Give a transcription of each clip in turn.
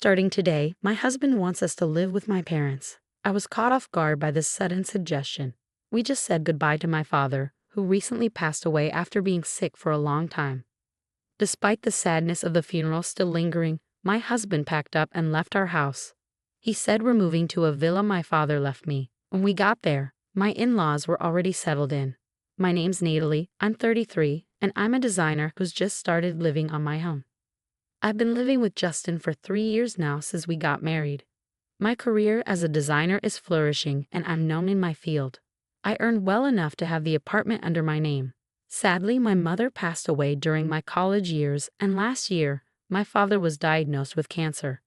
Starting today, my husband wants us to live with my parents. I was caught off guard by this sudden suggestion. We just said goodbye to my father, who recently passed away after being sick for a long time. Despite the sadness of the funeral still lingering, my husband packed up and left our house. He said we're moving to a villa my father left me. When we got there, my in-laws were already settled in. My name's Natalie, I'm 33, and I'm a designer who's just started living on my own. I've been living with Justin for 3 years now since we got married. My career as a designer is flourishing and I'm known in my field. I earned well enough to have the apartment under my name. Sadly, my mother passed away during my college years, and last year, my father was diagnosed with cancer.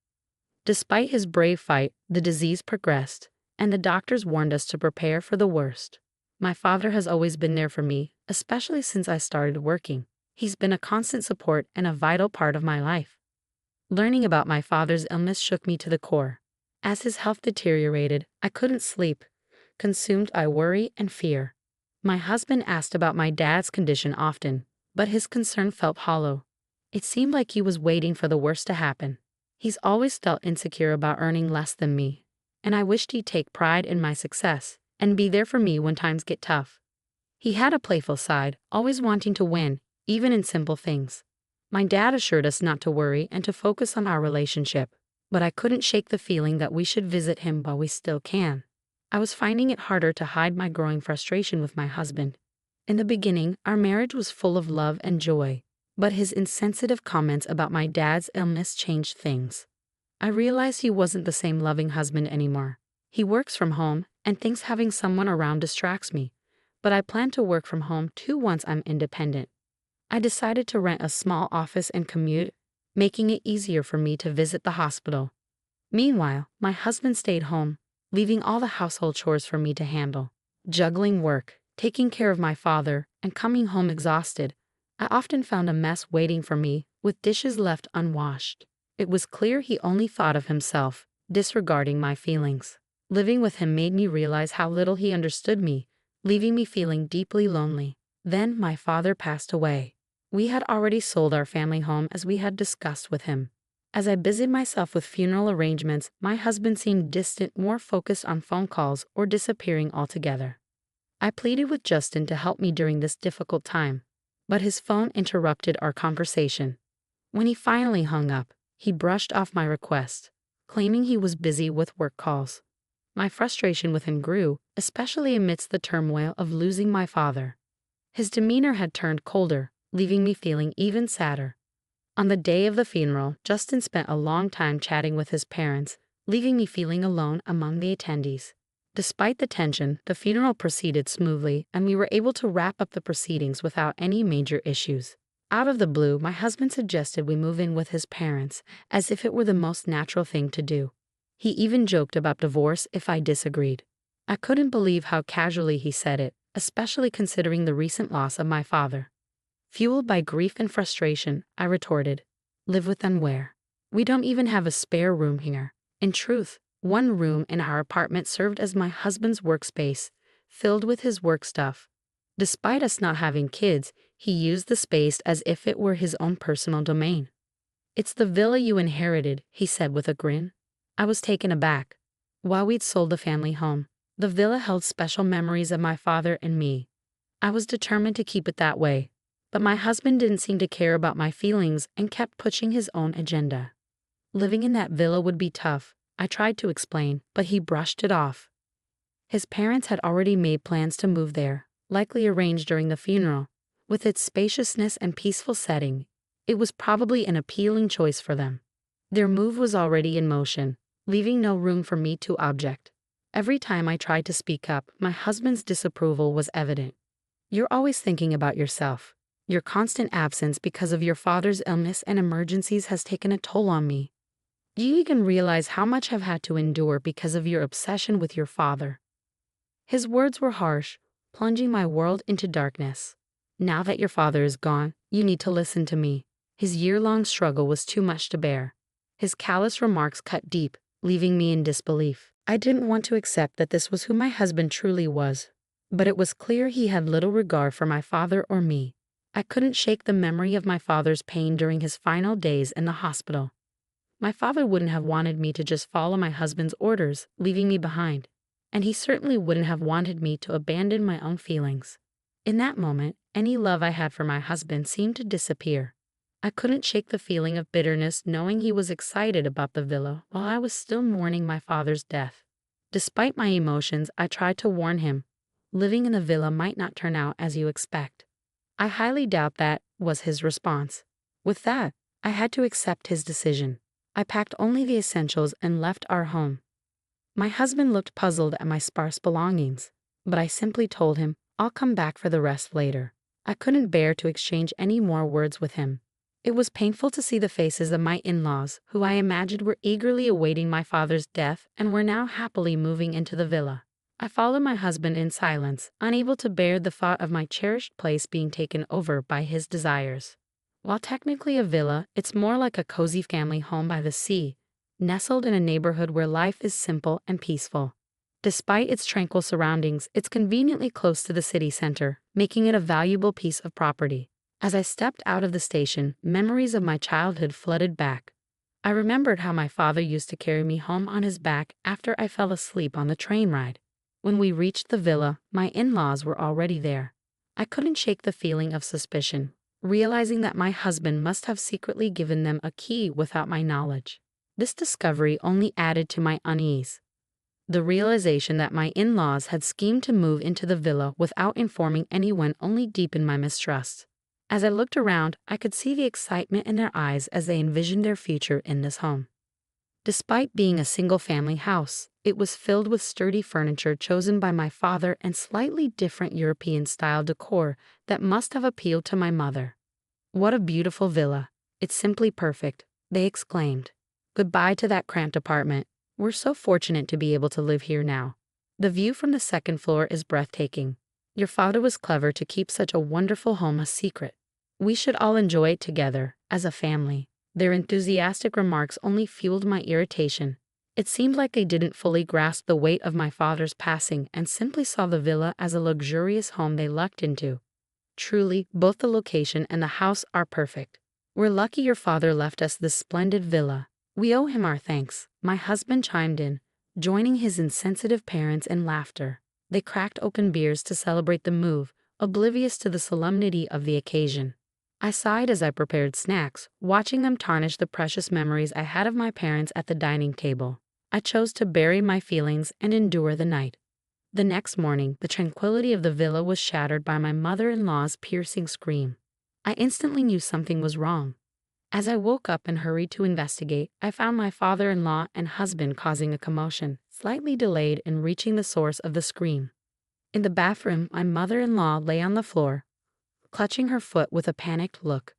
Despite his brave fight, the disease progressed, and the doctors warned us to prepare for the worst. My father has always been there for me, especially since I started working. He's been a constant support and a vital part of my life. Learning about my father's illness shook me to the core. As his health deteriorated, I couldn't sleep, consumed by worry and fear. My husband asked about my dad's condition often, but his concern felt hollow. It seemed like he was waiting for the worst to happen. He's always felt insecure about earning less than me, and I wished he'd take pride in my success and be there for me when times get tough. He had a playful side, always wanting to win, even in simple things. My dad assured us not to worry and to focus on our relationship, but I couldn't shake the feeling that we should visit him while we still can. I was finding it harder to hide my growing frustration with my husband. In the beginning, our marriage was full of love and joy, but his insensitive comments about my dad's illness changed things. I realized he wasn't the same loving husband anymore. He works from home and thinks having someone around distracts me, but I plan to work from home too once I'm independent. I decided to rent a small office and commute, making it easier for me to visit the hospital. Meanwhile, my husband stayed home, leaving all the household chores for me to handle. Juggling work, taking care of my father, and coming home exhausted, I often found a mess waiting for me, with dishes left unwashed. It was clear he only thought of himself, disregarding my feelings. Living with him made me realize how little he understood me, leaving me feeling deeply lonely. Then my father passed away. We had already sold our family home as we had discussed with him. As I busied myself with funeral arrangements, my husband seemed distant, more focused on phone calls or disappearing altogether. I pleaded with Justin to help me during this difficult time, but his phone interrupted our conversation. When he finally hung up, he brushed off my request, claiming he was busy with work calls. My frustration with him grew, especially amidst the turmoil of losing my father. His demeanor had turned colder, leaving me feeling even sadder. On the day of the funeral, Justin spent a long time chatting with his parents, leaving me feeling alone among the attendees. Despite the tension, the funeral proceeded smoothly, and we were able to wrap up the proceedings without any major issues. Out of the blue, my husband suggested we move in with his parents, as if it were the most natural thing to do. He even joked about divorce if I disagreed. I couldn't believe how casually he said it, especially considering the recent loss of my father. Fueled by grief and frustration, I retorted, "Live with them where? We don't even have a spare room here." In truth, one room in our apartment served as my husband's workspace, filled with his work stuff. Despite us not having kids, he used the space as if it were his own personal domain. "It's the villa you inherited," he said with a grin. I was taken aback. While we'd sold the family home, the villa held special memories of my father and me. I was determined to keep it that way. But my husband didn't seem to care about my feelings and kept pushing his own agenda. Living in that villa would be tough, I tried to explain, but he brushed it off. His parents had already made plans to move there, likely arranged during the funeral. With its spaciousness and peaceful setting, it was probably an appealing choice for them. Their move was already in motion, leaving no room for me to object. Every time I tried to speak up, my husband's disapproval was evident. "You're always thinking about yourself. Your constant absence because of your father's illness and emergencies has taken a toll on me. Do you even realize how much I've had to endure because of your obsession with your father?" His words were harsh, plunging my world into darkness. "Now that your father is gone, you need to listen to me." His year-long struggle was too much to bear. His callous remarks cut deep, leaving me in disbelief. I didn't want to accept that this was who my husband truly was, but it was clear he had little regard for my father or me. I couldn't shake the memory of my father's pain during his final days in the hospital. My father wouldn't have wanted me to just follow my husband's orders, leaving me behind. And he certainly wouldn't have wanted me to abandon my own feelings. In that moment, any love I had for my husband seemed to disappear. I couldn't shake the feeling of bitterness knowing he was excited about the villa while I was still mourning my father's death. Despite my emotions, I tried to warn him. Living in the villa might not turn out as you expect. I highly doubt that, was his response. With that, I had to accept his decision. I packed only the essentials and left our home. My husband looked puzzled at my sparse belongings, but I simply told him, I'll come back for the rest later. I couldn't bear to exchange any more words with him. It was painful to see the faces of my in-laws, who I imagined were eagerly awaiting my father's death and were now happily moving into the villa. I followed my husband in silence, unable to bear the thought of my cherished place being taken over by his desires. While technically a villa, it's more like a cozy family home by the sea, nestled in a neighborhood where life is simple and peaceful. Despite its tranquil surroundings, it's conveniently close to the city center, making it a valuable piece of property. As I stepped out of the station, memories of my childhood flooded back. I remembered how my father used to carry me home on his back after I fell asleep on the train ride. When we reached the villa, my in-laws were already there. I couldn't shake the feeling of suspicion, realizing that my husband must have secretly given them a key without my knowledge. This discovery only added to my unease. The realization that my in-laws had schemed to move into the villa without informing anyone only deepened my mistrust. As I looked around, I could see the excitement in their eyes as they envisioned their future in this home. Despite being a single-family house, it was filled with sturdy furniture chosen by my father and slightly different European-style decor that must have appealed to my mother. "What a beautiful villa. It's simply perfect," they exclaimed. "Goodbye to that cramped apartment. We're so fortunate to be able to live here now. The view from the second floor is breathtaking. Your father was clever to keep such a wonderful home a secret. We should all enjoy it together, as a family." Their enthusiastic remarks only fueled my irritation. It seemed like they didn't fully grasp the weight of my father's passing and simply saw the villa as a luxurious home they lucked into. Truly, both the location and the house are perfect. "We're lucky your father left us this splendid villa. We owe him our thanks," my husband chimed in, joining his insensitive parents in laughter. They cracked open beers to celebrate the move, oblivious to the solemnity of the occasion. I sighed as I prepared snacks, watching them tarnish the precious memories I had of my parents at the dining table. I chose to bury my feelings and endure the night. The next morning, the tranquility of the villa was shattered by my mother-in-law's piercing scream. I instantly knew something was wrong. As I woke up and hurried to investigate, I found my father-in-law and husband causing a commotion, slightly delayed in reaching the source of the scream. In the bathroom, my mother-in-law lay on the floor, clutching her foot with a panicked look.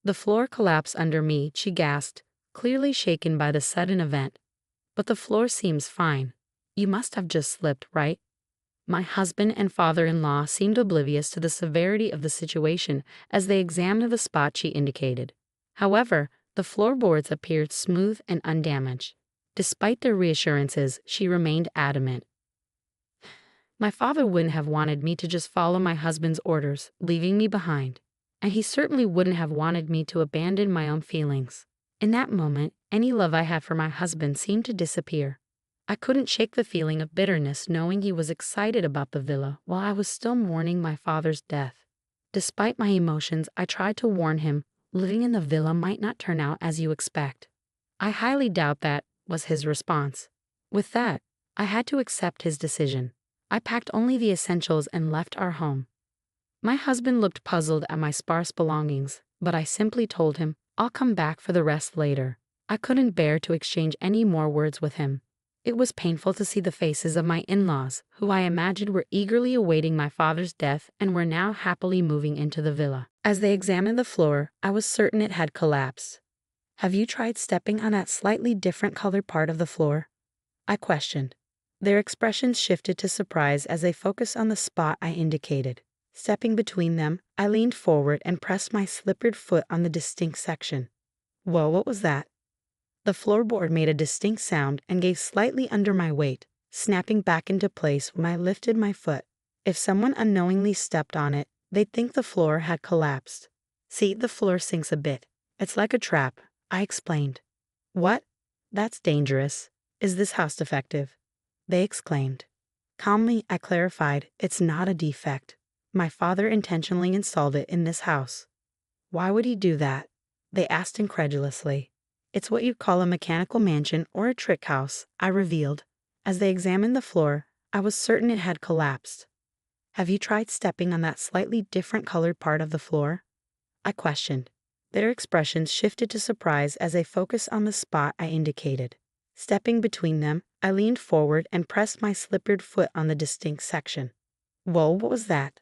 "The floor collapsed under me," she gasped, clearly shaken by the sudden event. "But the floor seems fine. You must have just slipped, right?" My husband and father-in-law seemed oblivious to the severity of the situation as they examined the spot she indicated. However, the floorboards appeared smooth and undamaged. Despite their reassurances, she remained adamant. "My father wouldn't have wanted me to just follow my husband's orders, leaving me behind. And he certainly wouldn't have wanted me to abandon my own feelings." In that moment, any love I had for my husband seemed to disappear. I couldn't shake the feeling of bitterness knowing he was excited about the villa while I was still mourning my father's death. Despite my emotions, I tried to warn him, living in the villa might not turn out as you expect. "I highly doubt that," was his response. With that, I had to accept his decision. I packed only the essentials and left our home. My husband looked puzzled at my sparse belongings, but I simply told him, I'll come back for the rest later. I couldn't bear to exchange any more words with him. It was painful to see the faces of my in-laws, who I imagined were eagerly awaiting my father's death and were now happily moving into the villa. As they examined the floor, I was certain it had collapsed. "Have you tried stepping on that slightly different colored part of the floor?" I questioned. Their expressions shifted to surprise as they focused on the spot I indicated. Stepping between them, I leaned forward and pressed my slippered foot on the distinct section. Whoa, what was that? The floorboard made a distinct sound and gave slightly under my weight, snapping back into place when I lifted my foot. If someone unknowingly stepped on it, they'd think the floor had collapsed. "See, the floor sinks a bit. It's like a trap," I explained. "What?" That's dangerous. Is this house defective? They exclaimed. Calmly, I clarified, it's not a defect. My father intentionally installed it in this house. Why would he do that? They asked incredulously. It's what you'd call a mechanical mansion or a trick house, I revealed. As they examined the floor, I was certain it had collapsed. Have you tried stepping on that slightly different colored part of the floor? I questioned. Their expressions shifted to surprise as they focused on the spot I indicated. Stepping between them, I leaned forward and pressed my slippered foot on the distinct section. Whoa, what was that?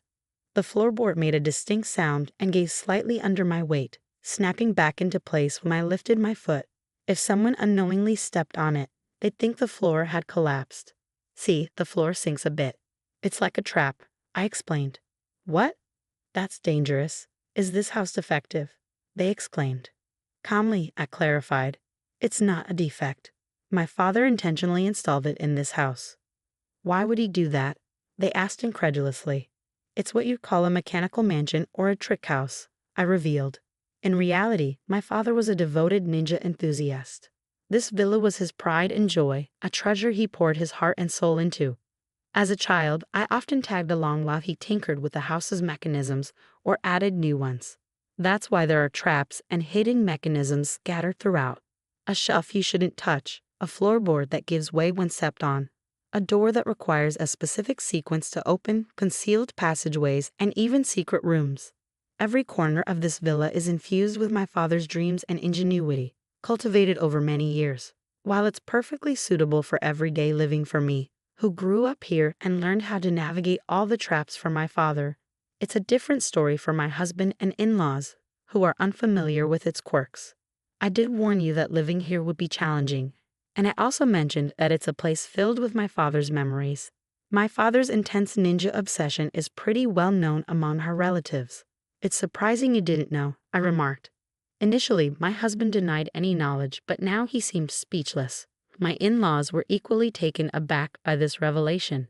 The floorboard made a distinct sound and gave slightly under my weight, snapping back into place when I lifted my foot. If someone unknowingly stepped on it, they'd think the floor had collapsed. See, the floor sinks a bit. It's like a trap, I explained. What? That's dangerous. Is this house defective? They exclaimed. Calmly, I clarified. It's not a defect. My father intentionally installed it in this house. Why would he do that? They asked incredulously. It's what you'd call a mechanical mansion or a trick house, I revealed. In reality, my father was a devoted ninja enthusiast. This villa was his pride and joy, a treasure he poured his heart and soul into. As a child, I often tagged along while he tinkered with the house's mechanisms or added new ones. That's why there are traps and hidden mechanisms scattered throughout. A shelf you shouldn't touch, a floorboard that gives way when stepped on, a door that requires a specific sequence to open, concealed passageways, and even secret rooms. Every corner of this villa is infused with my father's dreams and ingenuity, cultivated over many years. While it's perfectly suitable for everyday living for me, who grew up here and learned how to navigate all the traps from my father, it's a different story for my husband and in-laws, who are unfamiliar with its quirks. I did warn you that living here would be challenging, and I also mentioned that it's a place filled with my father's memories. My father's intense ninja obsession is pretty well known among her relatives. It's surprising you didn't know, I remarked. Initially, my husband denied any knowledge, but now he seemed speechless. My in-laws were equally taken aback by this revelation.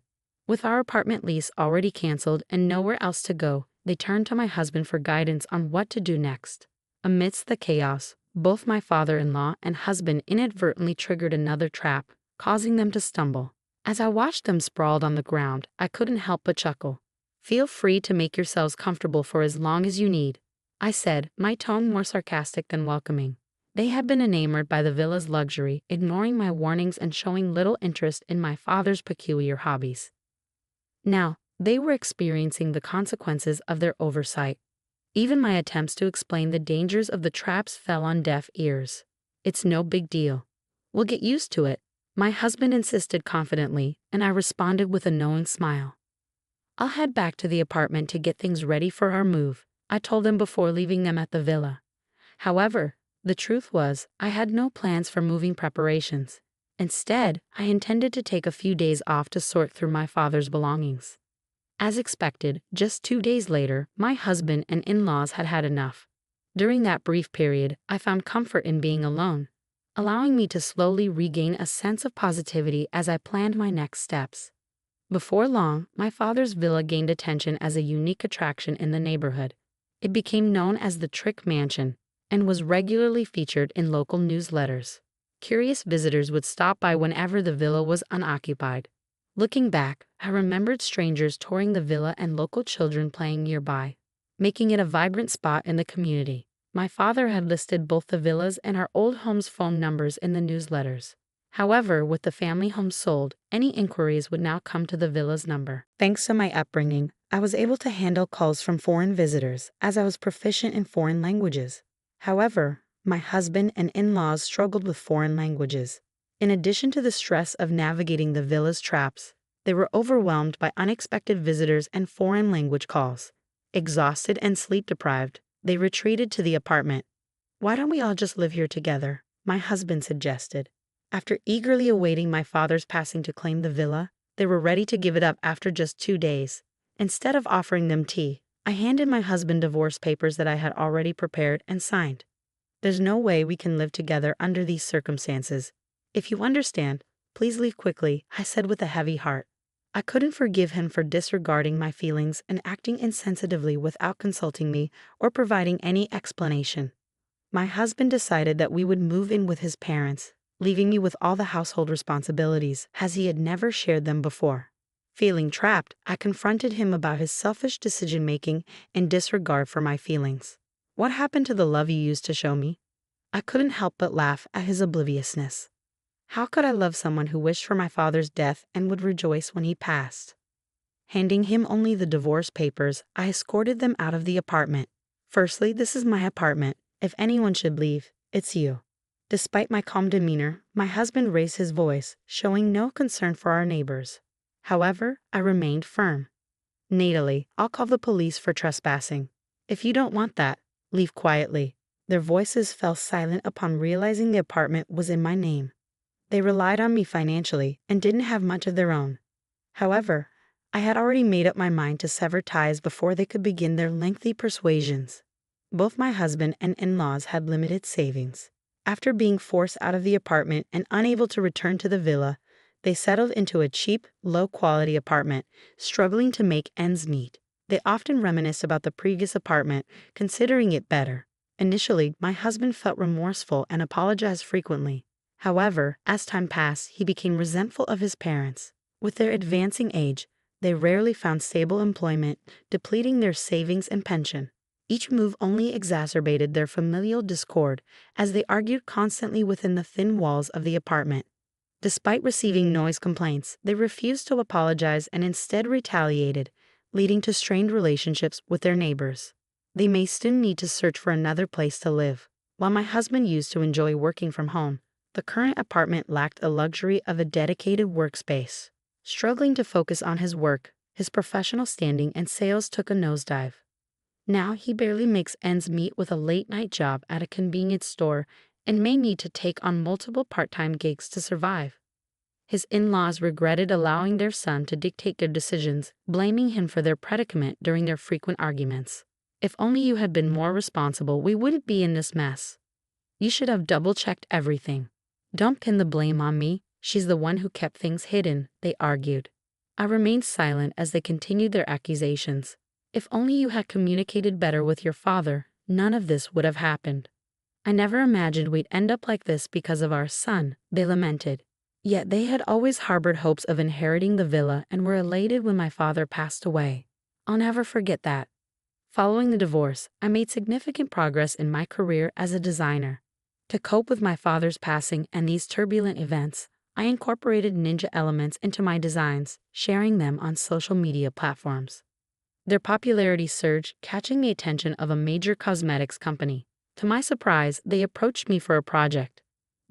With our apartment lease already canceled and nowhere else to go, they turned to my husband for guidance on what to do next. Amidst the chaos, both my father-in-law and husband inadvertently triggered another trap, causing them to stumble. As I watched them sprawled on the ground, I couldn't help but chuckle. Feel free to make yourselves comfortable for as long as you need, I said, my tone more sarcastic than welcoming. They had been enamored by the villa's luxury, ignoring my warnings and showing little interest in my father's peculiar hobbies. Now, they were experiencing the consequences of their oversight. Even my attempts to explain the dangers of the traps fell on deaf ears. It's no big deal. We'll get used to it, my husband insisted confidently, and I responded with a knowing smile. I'll head back to the apartment to get things ready for our move, I told them before leaving them at the villa. However, the truth was, I had no plans for moving preparations. Instead, I intended to take a few days off to sort through my father's belongings. As expected, just 2 days later, my husband and in-laws had had enough. During that brief period, I found comfort in being alone, allowing me to slowly regain a sense of positivity as I planned my next steps. Before long, my father's villa gained attention as a unique attraction in the neighborhood. It became known as the Trick Mansion and was regularly featured in local newsletters. Curious visitors would stop by whenever the villa was unoccupied. Looking back, I remembered strangers touring the villa and local children playing nearby, making it a vibrant spot in the community. My father had listed both the villas and our old home's phone numbers in the newsletters. However, with the family home sold, any inquiries would now come to the villa's number. Thanks to my upbringing, I was able to handle calls from foreign visitors as I was proficient in foreign languages. However, my husband and in-laws struggled with foreign languages. In addition to the stress of navigating the villa's traps, they were overwhelmed by unexpected visitors and foreign language calls. Exhausted and sleep-deprived, they retreated to the apartment. Why don't we all just live here together? My husband suggested. After eagerly awaiting my father's passing to claim the villa, they were ready to give it up after just 2 days. Instead of offering them tea, I handed my husband divorce papers that I had already prepared and signed. There's no way we can live together under these circumstances. If you understand, please leave quickly, I said with a heavy heart. I couldn't forgive him for disregarding my feelings and acting insensitively without consulting me or providing any explanation. My husband decided that we would move in with his parents, leaving me with all the household responsibilities, as he had never shared them before. Feeling trapped, I confronted him about his selfish decision-making and disregard for my feelings. What happened to the love you used to show me? I couldn't help but laugh at his obliviousness. How could I love someone who wished for my father's death and would rejoice when he passed? Handing him only the divorce papers, I escorted them out of the apartment. Firstly, this is my apartment. If anyone should leave, it's you. Despite my calm demeanor, my husband raised his voice, showing no concern for our neighbors. However, I remained firm. Natally, I'll call the police for trespassing. If you don't want that, leave quietly. Their voices fell silent upon realizing the apartment was in my name. They relied on me financially and didn't have much of their own. However, I had already made up my mind to sever ties before they could begin their lengthy persuasions. Both my husband and in-laws had limited savings. After being forced out of the apartment and unable to return to the villa, they settled into a cheap, low-quality apartment, struggling to make ends meet. They often reminisced about the previous apartment, considering it better. Initially, my husband felt remorseful and apologized frequently. However, as time passed, he became resentful of his parents. With their advancing age, they rarely found stable employment, depleting their savings and pension. Each move only exacerbated their familial discord, as they argued constantly within the thin walls of the apartment. Despite receiving noise complaints, they refused to apologize and instead retaliated, leading to strained relationships with their neighbors. They may soon need to search for another place to live. While my husband used to enjoy working from home, the current apartment lacked the luxury of a dedicated workspace. Struggling to focus on his work, his professional standing and sales took a nosedive. Now he barely makes ends meet with a late-night job at a convenience store and may need to take on multiple part-time gigs to survive. His in-laws regretted allowing their son to dictate their decisions, blaming him for their predicament during their frequent arguments. If only you had been more responsible, we wouldn't be in this mess. You should have double-checked everything. Don't pin the blame on me. She's the one who kept things hidden, they argued. I remained silent as they continued their accusations. If only you had communicated better with your father, none of this would have happened. I never imagined we'd end up like this because of our son, they lamented. Yet they had always harbored hopes of inheriting the villa and were elated when my father passed away. I'll never forget that. Following the divorce, I made significant progress in my career as a designer. To cope with my father's passing and these turbulent events, I incorporated ninja elements into my designs, sharing them on social media platforms. Their popularity surged, catching the attention of a major cosmetics company. To my surprise, they approached me for a project,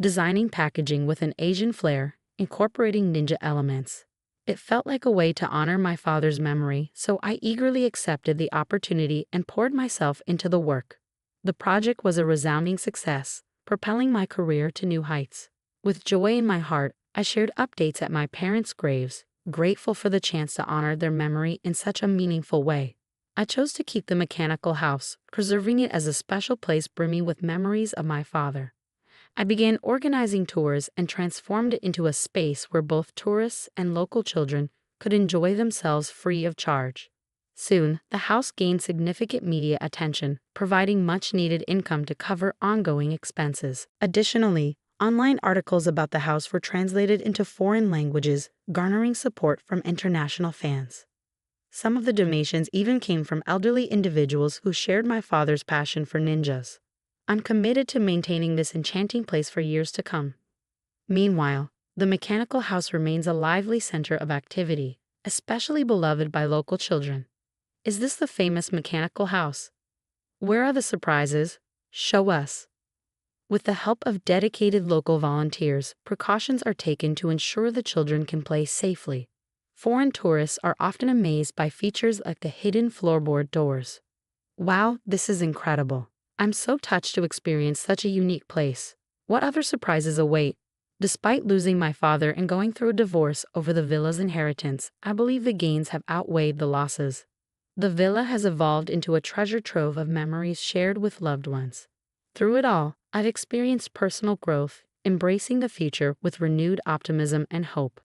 designing packaging with an Asian flair, incorporating ninja elements. It felt like a way to honor my father's memory, so I eagerly accepted the opportunity and poured myself into the work. The project was a resounding success, propelling my career to new heights. With joy in my heart, I shared updates at my parents' graves, grateful for the chance to honor their memory in such a meaningful way. I chose to keep the mechanical house, preserving it as a special place brimming with memories of my father. I began organizing tours and transformed it into a space where both tourists and local children could enjoy themselves free of charge. Soon, the house gained significant media attention, providing much-needed income to cover ongoing expenses. Additionally, online articles about the house were translated into foreign languages, garnering support from international fans. Some of the donations even came from elderly individuals who shared my father's passion for ninjas. I'm committed to maintaining this enchanting place for years to come. Meanwhile, the mechanical house remains a lively center of activity, especially beloved by local children. Is this the famous mechanical house? Where are the surprises? Show us. With the help of dedicated local volunteers, precautions are taken to ensure the children can play safely. Foreign tourists are often amazed by features like the hidden floorboard doors. Wow, this is incredible. I'm so touched to experience such a unique place. What other surprises await? Despite losing my father and going through a divorce over the villa's inheritance, I believe the gains have outweighed the losses. The villa has evolved into a treasure trove of memories shared with loved ones. Through it all, I've experienced personal growth, embracing the future with renewed optimism and hope.